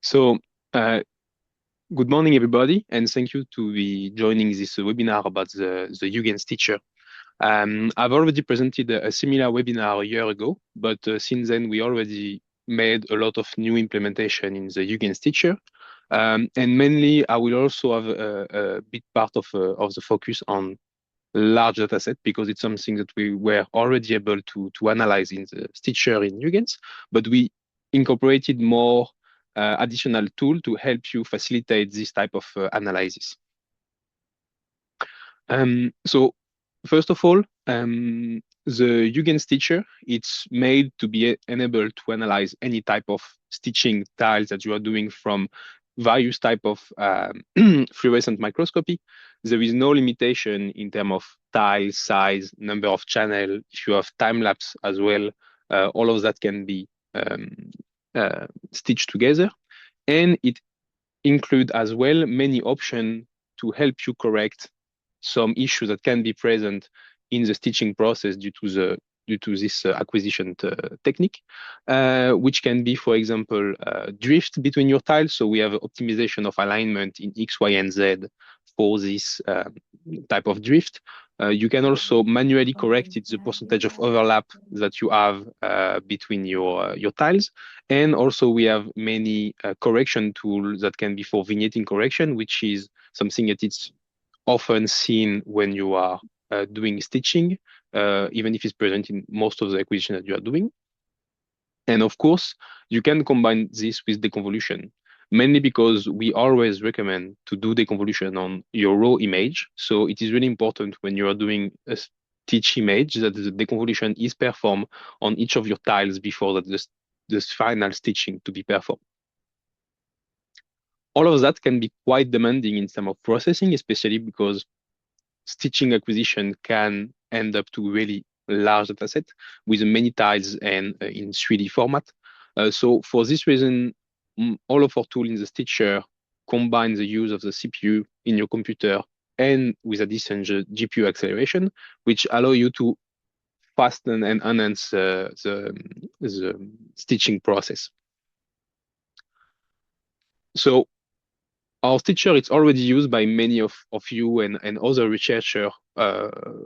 So, uh, good morning, everybody, and thank you to be joining this webinar about the Huygens Stitcher. I've already presented a similar webinar a year ago, but since then we already made a lot of new implementation in the Huygens Stitcher. And mainly, I will also have a big part of the focus on large dataset because it's something that we were already able to analyze in the Stitcher in Huygens, but we incorporated more additional tool to help you facilitate this type of analysis. So first of all, the Huygens Stitcher, it's made to be enabled to analyze any type of stitching tiles that you are doing from various type of fluorescent microscopy. There is no limitation in terms of tile size, number of channel. If you have time lapse as well, all of that can be stitched together, and it include as well many options to help you correct some issues that can be present in the stitching process due to this acquisition technique, which can be, for example, drift between your tiles. So we have optimization of alignment in X, Y, and Z for this type of drift. You can also manually correct it, the percentage of overlap that you have between your tiles. And also we have many correction tools that can be for vignetting correction, which is something that it's often seen when you are doing stitching, even if it's present in most of the acquisition that you are doing. And of course, you can combine this with deconvolution, mainly because we always recommend to do deconvolution on your raw image. So it is really important when you are doing a stitch image that the deconvolution is performed on each of your tiles before that the final stitching to be performed. All of that can be quite demanding in terms of processing, especially because stitching acquisition can end up to really large dataset with many tiles and in 3D format. So for this reason, all of our tools in the Stitcher combine the use of the CPU in your computer and with addition the GPU acceleration, which allow you to fasten and enhance the stitching process. So our Stitcher is already used by many of you and other researchers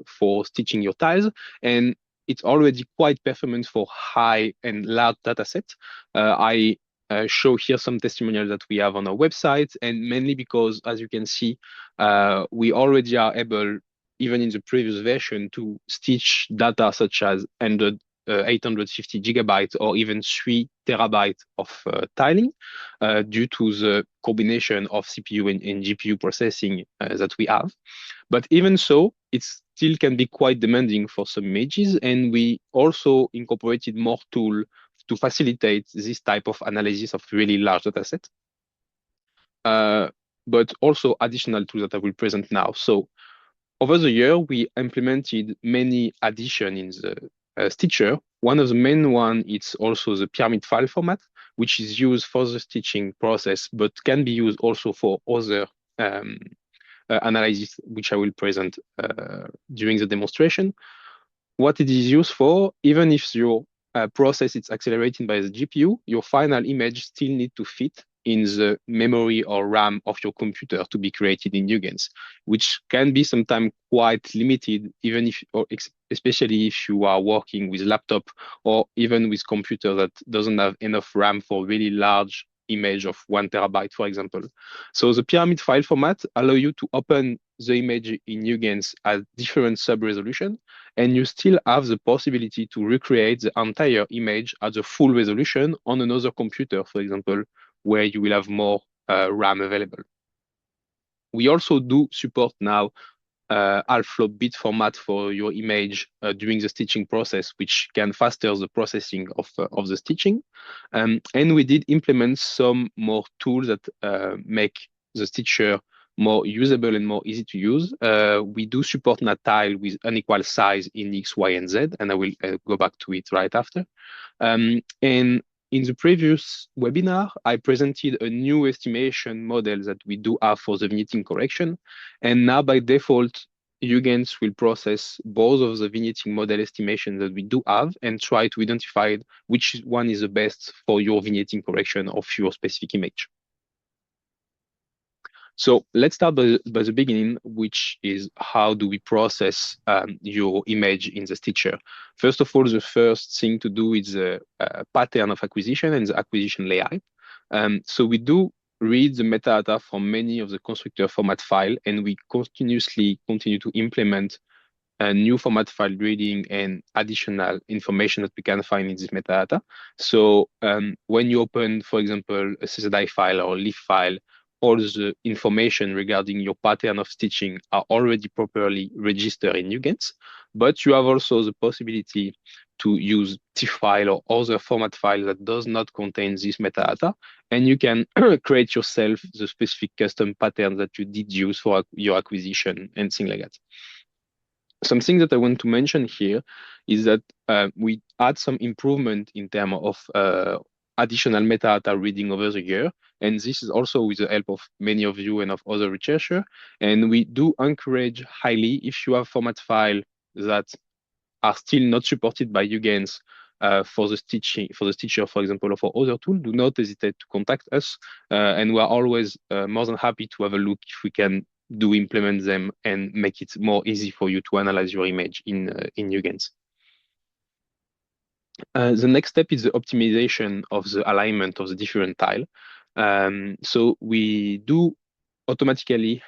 for stitching your tiles, and it's already quite performant for high and large data sets. I show here some testimonials that we have on our website, and mainly because, as you can see, we already are able, even in the previous version, to stitch data such as 850 gigabytes or even 3 terabytes of tiling due to the combination of CPU and GPU processing that we have. But even so, it still can be quite demanding for some images, and we also incorporated more tools to facilitate this type of analysis of really large data sets. But also additional tools that I will present now. So over the year, we implemented many additions in the Stitcher. One of the main one is also the pyramid file format, which is used for the stitching process, but can be used also for other analysis, which I will present during the demonstration. What it is used for, even if your process is accelerated by the GPU, your final image still need to fit in the memory or RAM of your computer to be created in Huygens, which can be sometimes quite limited, even if, or especially if you are working with laptop or even with computer that doesn't have enough RAM for really large image of 1 terabyte, for example. So the pyramid file format allow you to open the image in Huygens at different sub-resolution, and you still have the possibility to recreate the entire image at the full resolution on another computer, for example, where you will have more RAM available. We also do support now half-flop bit format for your image during the stitching process, which can faster the processing of the stitching. And we did implement some more tools that make the Stitcher more usable and more easy to use. We do support now tile with unequal size in X, Y, and Z, and I will go back to it right after. And in the previous webinar, I presented a new estimation model that we do have for the vignetting correction. And now by default, Huygens will process both of the vignetting model estimations that we do have and try to identify which one is the best for your vignetting correction of your specific image. So let's start by the beginning, which is how do we process your image in the Stitcher? First of all, the first thing to do is the pattern of acquisition and the acquisition layout. So we do read the metadata from many of the constructor format file, and we continuously continue to implement new format file reading and additional information that we can find in this metadata. So when you open, for example, a CSSI file or a LIF file, all the information regarding your pattern of stitching are already properly registered in Huygens, but you have also the possibility to use TIFF file or other format file that does not contain this metadata, and you can create yourself the specific custom pattern that you did use for your acquisition and things like that. Something that I want to mention here is that we add some improvement in terms of additional metadata reading over the year. And this is also with the help of many of you and of other researchers. And we do encourage highly, if you have format file that are still not supported by Huygens for the Stitcher, for example, or for other tools, do not hesitate to contact us. And we are always more than happy to have a look if we can do implement them and make it more easy for you to analyze your image in Huygens. The next step is the optimization of the alignment of the different tile. So we do automatically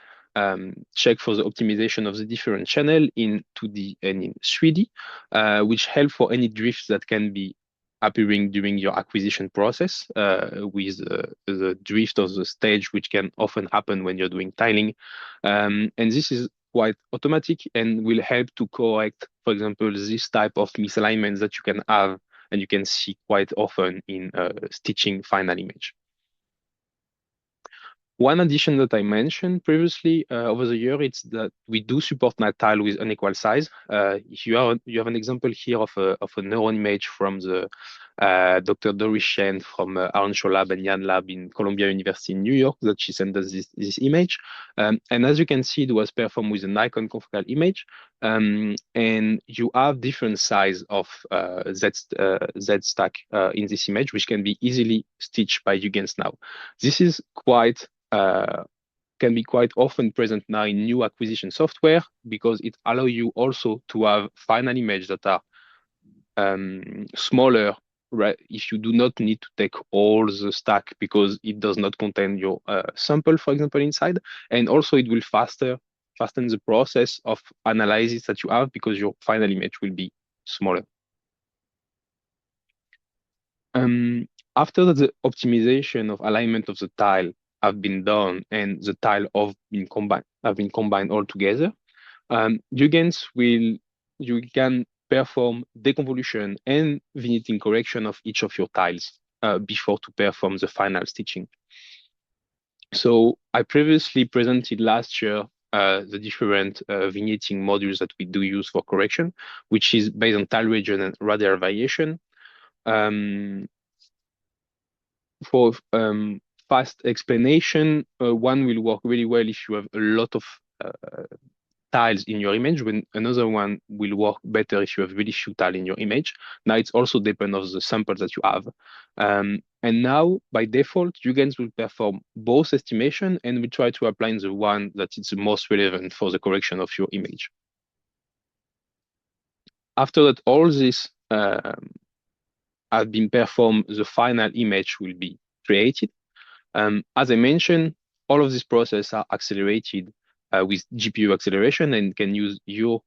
check for the optimization of the different channel in 2D and in 3D, which help for any drifts that can be appearing during your acquisition process with the drift of the stage, which can often happen when you're doing tiling. And this is quite automatic and will help to correct, for example, this type of misalignments that you can have and you can see quite often in stitching final image. One addition that I mentioned previously over the year, it's that we do support night tile with unequal size. You have an example here of a neuron image from the Dr. Doris Shen from Aaron Shaw Lab and Yan Lab in Columbia University in New York that she sent us this image. And as you can see, it was performed with an icon confocal image. And you have different size of Z stack in this image, which can be easily stitched by Huygens now. This is can be quite often present now in new acquisition software because it allows you also to have final images that are smaller, right? If you do not need to take all the stack because it does not contain your sample, for example, inside, and also it will fasten the process of analysis that you have because your final image will be smaller. After the optimization of alignment of the tile have been done and the tile have been combined all together, Huygens you can perform deconvolution and vignetting correction of each of your tiles before to perform the final stitching. So I previously presented last year the different vignetting modules that we do use for correction, which is based on tile region and radial variation. For fast explanation, one will work really well if you have a lot of tiles in your image, when another one will work better if you have really few tiles in your image. Now it's also depends on the sample that you have. And now by default, Huygens will perform both estimation and we try to apply the one that is the most relevant for the correction of your image. After that, all this have been performed, the final image will be created. As I mentioned, all of this process are accelerated with GPU acceleration and can use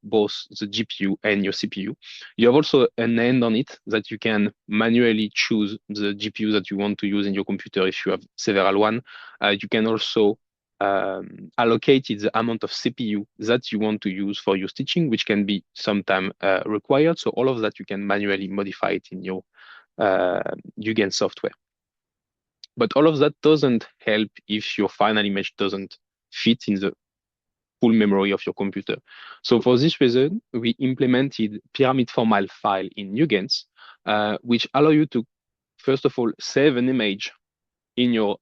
both the GPU and your CPU. You have also an end on it that you can manually choose the GPU that you want to use in your computer if you have several one. You can also allocate the amount of CPU that you want to use for your stitching, which can be sometime required. So all of that you can manually modify it in your Huygens software. But all of that doesn't help if your final image doesn't fit in the full memory of your computer. So for this reason, we implemented pyramid format file in Huygens, which allow you to, first of all, save an image in your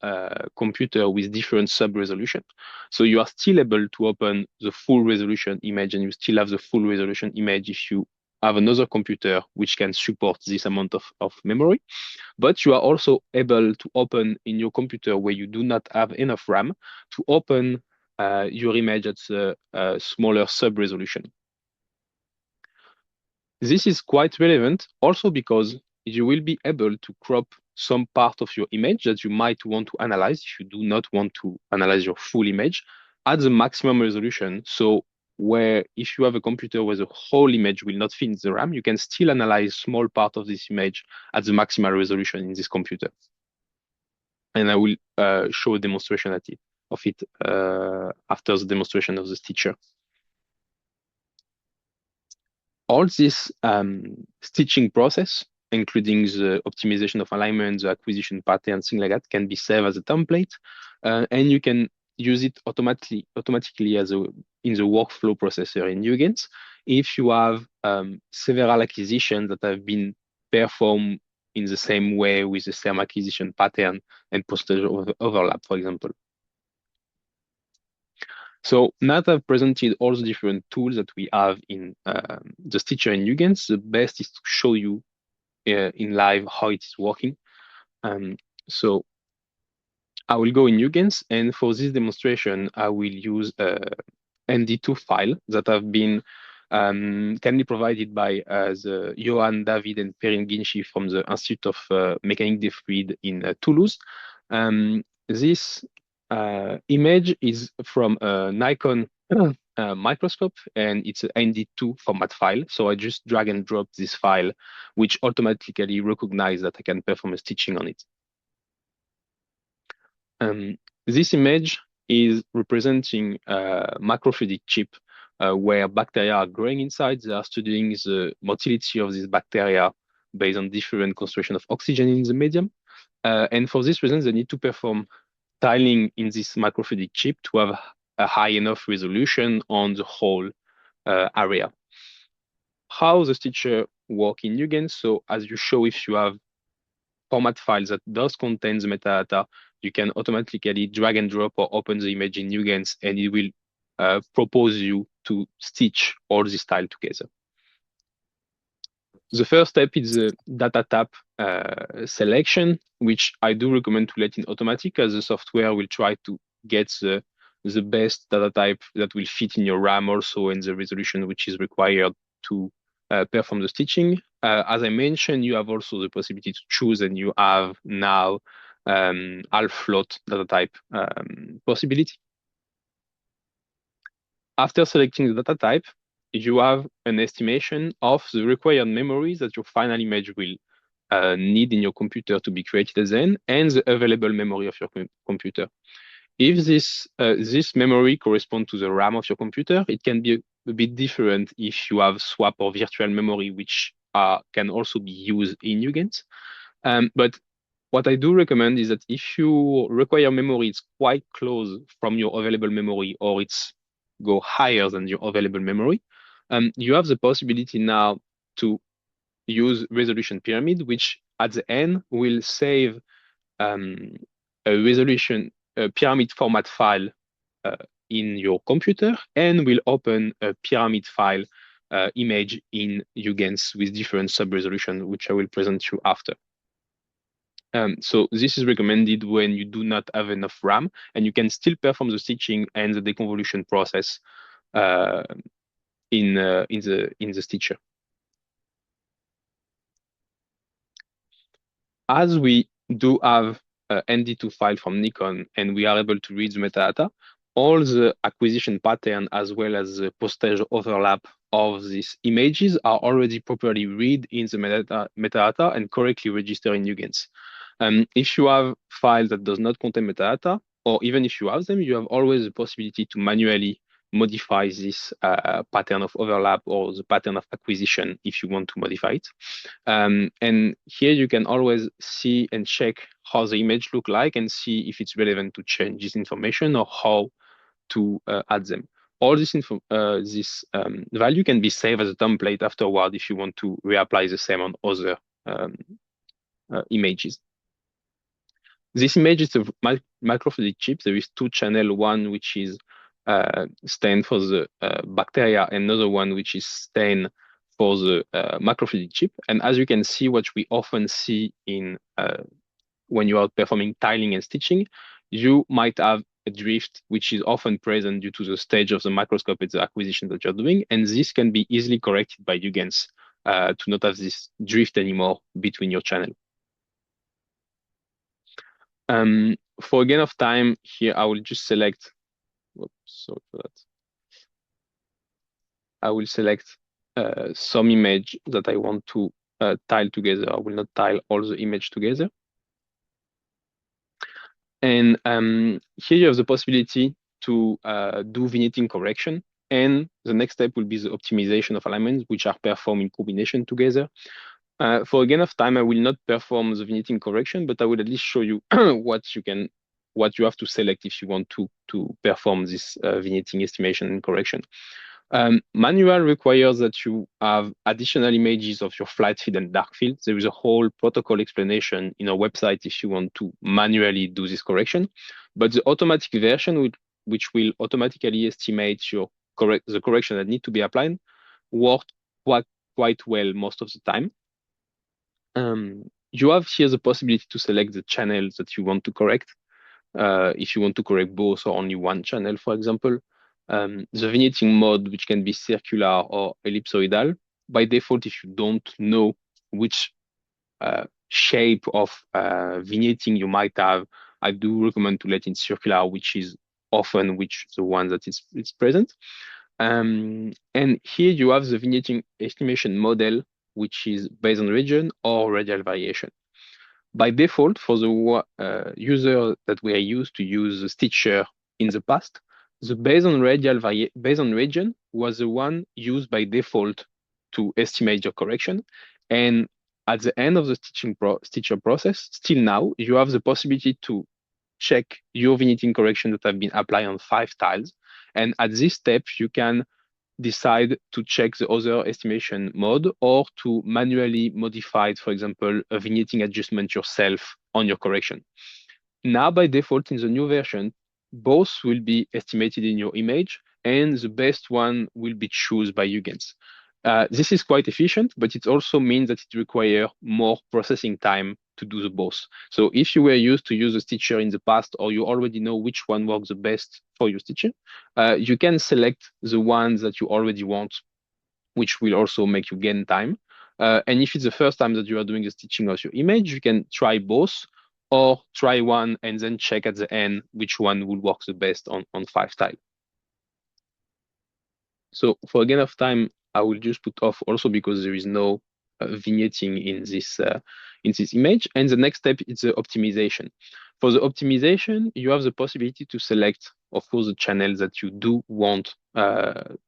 computer with different sub-resolution. So you are still able to open the full resolution image, and you still have the full resolution image if you have another computer which can support this amount of memory. But you are also able to open in your computer where you do not have enough RAM to open your image at a smaller sub-resolution. This is quite relevant also because you will be able to crop some part of your image that you might want to analyze if you do not want to analyze your full image at the maximum resolution. So where if you have a computer where the whole image will not fit in the RAM, you can still analyze small part of this image at the maximal resolution in this computer. And I will show a demonstration of it after the demonstration of the Stitcher. All this stitching process, including the optimization of alignment, the acquisition pattern, things like that, can be saved as a template, and you can use it automatically as in the workflow processor in Huygens if you have several acquisitions that have been performed in the same way with the same acquisition pattern and posterior overlap, for example. So now that I've presented all the different tools that we have in the Stitcher in Huygens, the best is to show you in live how it is working. So I will go in Huygens, and for this demonstration, I will use a ND2 file that have been kindly provided by the Johan, David, and Perrine Guinchy from the Institute of Mécanique des Fluides in Toulouse. This image is from a Nikon microscope, and it's an ND2 format file. So I just drag and drop this file, which automatically recognizes that I can perform a stitching on it. This image is representing a macrofluidic chip where bacteria are growing inside. They are studying the motility of these bacteria based on different concentration of oxygen in the medium. And for this reason, they need to perform tiling in this macrofluidic chip to have a high enough resolution on the whole area. How the Stitcher work in Huygens? So as you show, if you have format files that does contain the metadata, you can automatically drag and drop or open the image in Huygens, and it will propose you to stitch all this tile together. The first step is the data type selection, which I do recommend to let in automatic, as the software will try to get the best data type that will fit in your RAM also and the resolution which is required to perform the stitching. As I mentioned, you have also the possibility to choose, and you have now half float data type possibility. After selecting the data type, you have an estimation of the required memories that your final image will need in your computer to be created as N, and the available memory of your computer. If this memory corresponds to the RAM of your computer, it can be a bit different if you have swap or virtual memory, which can also be used in Huygens. But what I do recommend is that if you require memory, it's quite close from your available memory, or it's go higher than your available memory, you have the possibility now to use resolution pyramid, which at the end will save a resolution pyramid format file in your computer, and will open a pyramid file image in Huygens with different sub-resolution, which I will present you after. So this is recommended when you do not have enough RAM, and you can still perform the stitching and the deconvolution process in the Stitcher. As we do have an ND2 file from Nikon, and we are able to read the metadata, all the acquisition pattern as well as the posterior overlap of these images are already properly read in the metadata and correctly registered in Huygens. If you have files that does not contain metadata, or even if you have them, you have always the possibility to manually modify this pattern of overlap or the pattern of acquisition if you want to modify it. And here you can always see and check how the image look like and see if it's relevant to change this information or how to add them. All this value can be saved as a template afterward if you want to reapply the same on other images. This image is a microfluidic chip. There is two channel, one which is stand for the bacteria, and another one which is stand for the microfluidic chip. And as you can see, what we often see in when you are performing tiling and stitching, you might have a drift which is often present due to the stage of the microscope and the acquisition that you're doing. And this can be easily corrected by Huygens to not have this drift anymore between your channel. For a gain of time here, I will just select, whoops, sorry for that. I will select some image that I want to tile together. I will not tile all the image together. And here you have the possibility to do vignetting correction. And the next step will be the optimization of alignments, which are performed in combination together. For a gain of time, I will not perform the vignetting correction, but I will at least show you what you have to select if you want to perform this vignetting estimation and correction. Manual requires that you have additional images of your flight field and dark field. There is a whole protocol explanation in our website if you want to manually do this correction. But the automatic version, which will automatically estimate the correction that need to be applied, worked quite well most of the time. You have here the possibility to select the channels that you want to correct. If you want to correct both or only one channel, for example. The vignetting mode, which can be circular or ellipsoidal. By default, if you don't know which shape of vignetting you might have, I do recommend to let in circular, which is often the one that is present. And here you have the vignetting estimation model, which is based on region or radial variation. By default, for the user that we are used to use the Stitcher in the past, the based on region was the one used by default to estimate your correction. And at the end of the Stitcher process, still now, you have the possibility to check your vignetting correction that have been applied on 5 tiles. And at this step, you can decide to check the other estimation mode or to manually modify, for example, a vignetting adjustment yourself on your correction. Now, by default, in the new version, both will be estimated in your image, and the best one will be chosen by Huygens. This is quite efficient, but it also means that it requires more processing time to do the both. So if you were used to use a Stitcher in the past, or you already know which one works the best for your Stitcher, you can select the ones that you already want, which will also make you gain time. And if it's the first time that you are doing the stitching of your image, you can try both or try one and then check at the end which one will work the best on 5 tiles. So for a gain of time, I will just put off also because there is no vignetting in this image. And the next step is the optimization. For the optimization, you have the possibility to select, of course, the channels that you do want. It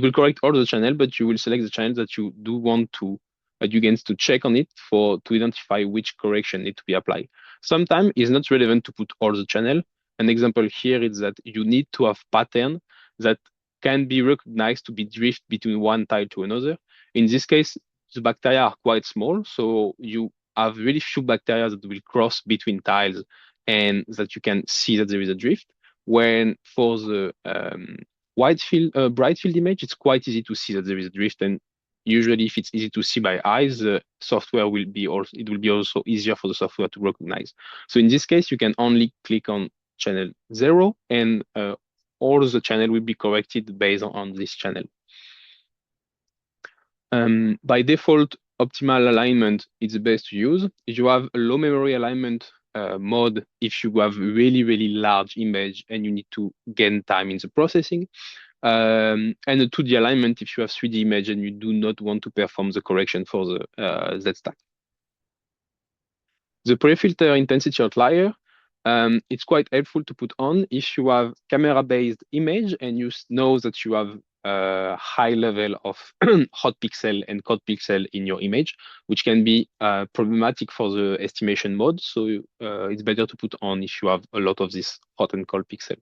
will correct all the channel, but you will select the channels that you do want to Huygens to check on it to identify which correction need to be applied. Sometimes it's not relevant to put all the channel. An example here is that you need to have pattern that can be recognized to be drift between one tile to another. In this case, the bacteria are quite small, so you have really few bacteria that will cross between tiles and that you can see that there is a drift. When for the bright field image, it's quite easy to see that there is a drift, and usually if it's easy to see by eyes, the software will be also easier for the software to recognize. So in this case, you can only click on channel 0 and all the channel will be corrected based on this channel. By default, optimal alignment is the best to use. If you have a low memory alignment mode, if you have really, really large image and you need to gain time in the processing, and a 2D alignment if you have 3D image and you do not want to perform the correction for the Z-stack. The pre-filter intensity outlier, it's quite helpful to put on if you have camera-based image and you know that you have a high level of hot pixel and cold pixel in your image, which can be problematic for the estimation mode. So it's better to put on if you have a lot of this hot and cold pixel.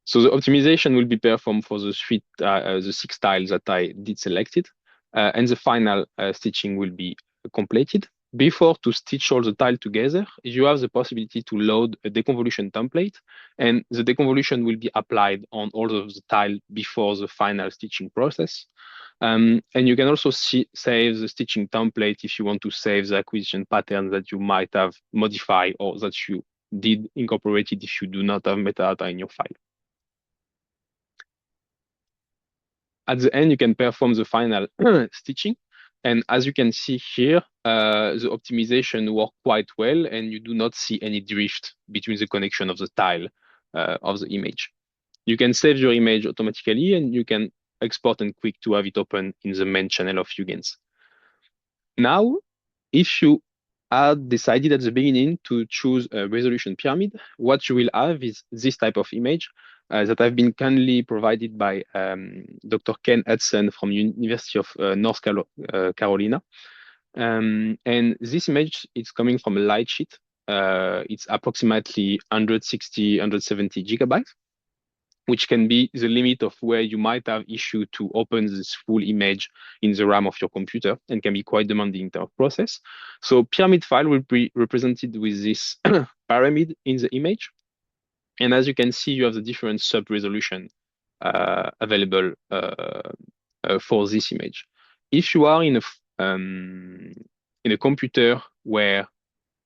So the optimization will be performed for the 6 tiles that I did selected, and the final stitching will be completed. Before to stitch all the tile together, you have the possibility to load a deconvolution template, and the deconvolution will be applied on all of the tile before the final stitching process. And you can also save the stitching template if you want to save the acquisition pattern that you might have modified or that you did incorporated if you do not have metadata in your file. At the end, you can perform the final stitching. And as you can see here, the optimization worked quite well, and you do not see any drift between the connection of the tile of the image. You can save your image automatically, and you can export and quick to have it open in the main channel of Huygens. Now, if you had decided at the beginning to choose a resolution pyramid, what you will have is this type of image that have been kindly provided by Dr. Ken Hudson from University of North Carolina. And this image is coming from a light sheet. It's approximately 160, 170 gigabytes, which can be the limit of where you might have issue to open this full image in the RAM of your computer, and can be quite demanding in terms of process. So pyramid file will be represented with this pyramid in the image. And as you can see, you have the different sub-resolution available for this image. If you are in a computer where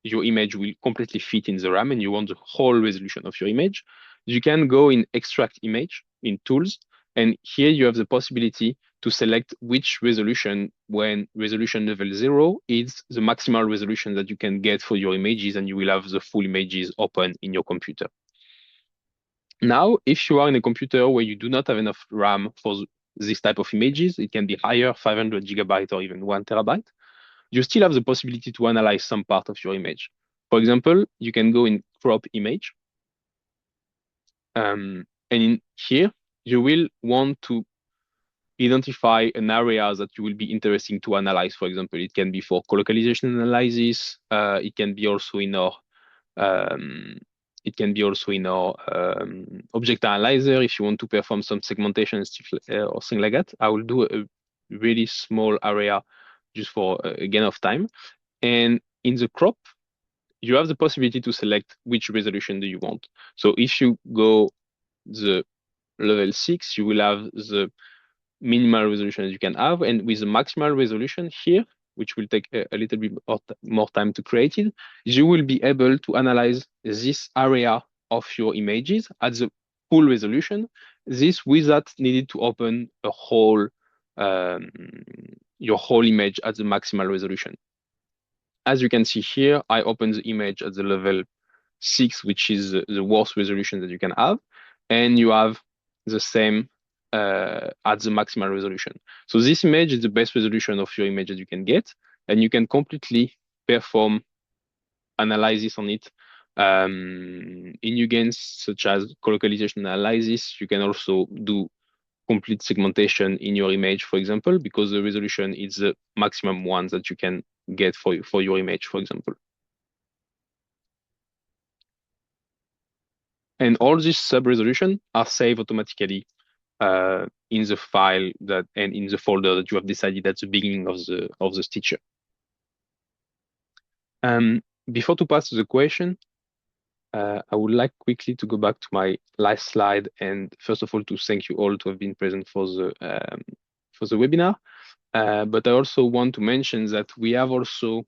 your image will completely fit in the RAM and you want the whole resolution of your image, you can go in Extract Image in Tools. And here you have the possibility to select which resolution, when resolution level 0 is the maximal resolution that you can get for your images, and you will have the full images open in your computer. Now, if you are in a computer where you do not have enough RAM for this type of images, it can be higher, 500 gigabytes or even 1 terabyte, you still have the possibility to analyze some part of your image. For example, you can go in Crop Image. And in here, you will want to identify an area that you will be interesting to analyze. For example, it can be for colocalization analysis. It can be also in our object analyzer if you want to perform some segmentation or things like that. I will do a really small area just for a gain of time. And in the crop, you have the possibility to select which resolution do you want. So if you go the level 6, you will have the minimal resolution you can have. And with the maximal resolution here, which will take a little bit more time to create it, you will be able to analyze this area of your images at the full resolution. This without needed to open a whole your whole image at the maximal resolution. As you can see here, I open the image at the level 6, which is the worst resolution that you can have, and you have the same at the maximal resolution. So this image is the best resolution of your image that you can get, and you can completely perform analysis on it in Huygens, such as colocalization analysis. You can also do complete segmentation in your image, for example, because the resolution is the maximum one that you can get for your image, for example. And all these sub-resolution are saved automatically in the file and in the folder that you have decided at the beginning of the Stitcher. Before to pass to the question, I would like quickly to go back to my last slide, and first of all to thank you all to have been present for the webinar. But I also want to mention that we have also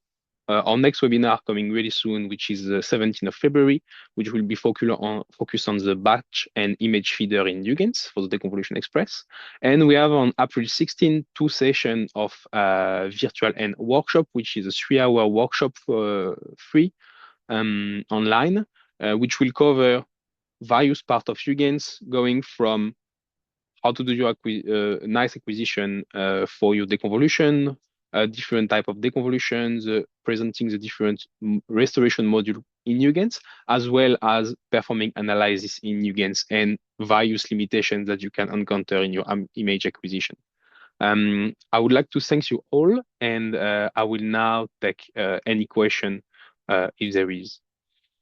our next webinar coming really soon, which is the 17th of February, which will be focused on the batch and image feeder in Huygens for the Deconvolution Express. And we have on April 16, 2 sessions of virtual and workshop, which is a 3-hour workshop for free online, which will cover various parts of Huygens, going from how to do your nice acquisition for your deconvolution, different type of deconvolutions, presenting the different restoration module in Huygens, as well as performing analysis in Huygens and various limitations that you can encounter in your image acquisition. I would like to thank you all, and I will now take any question if there is.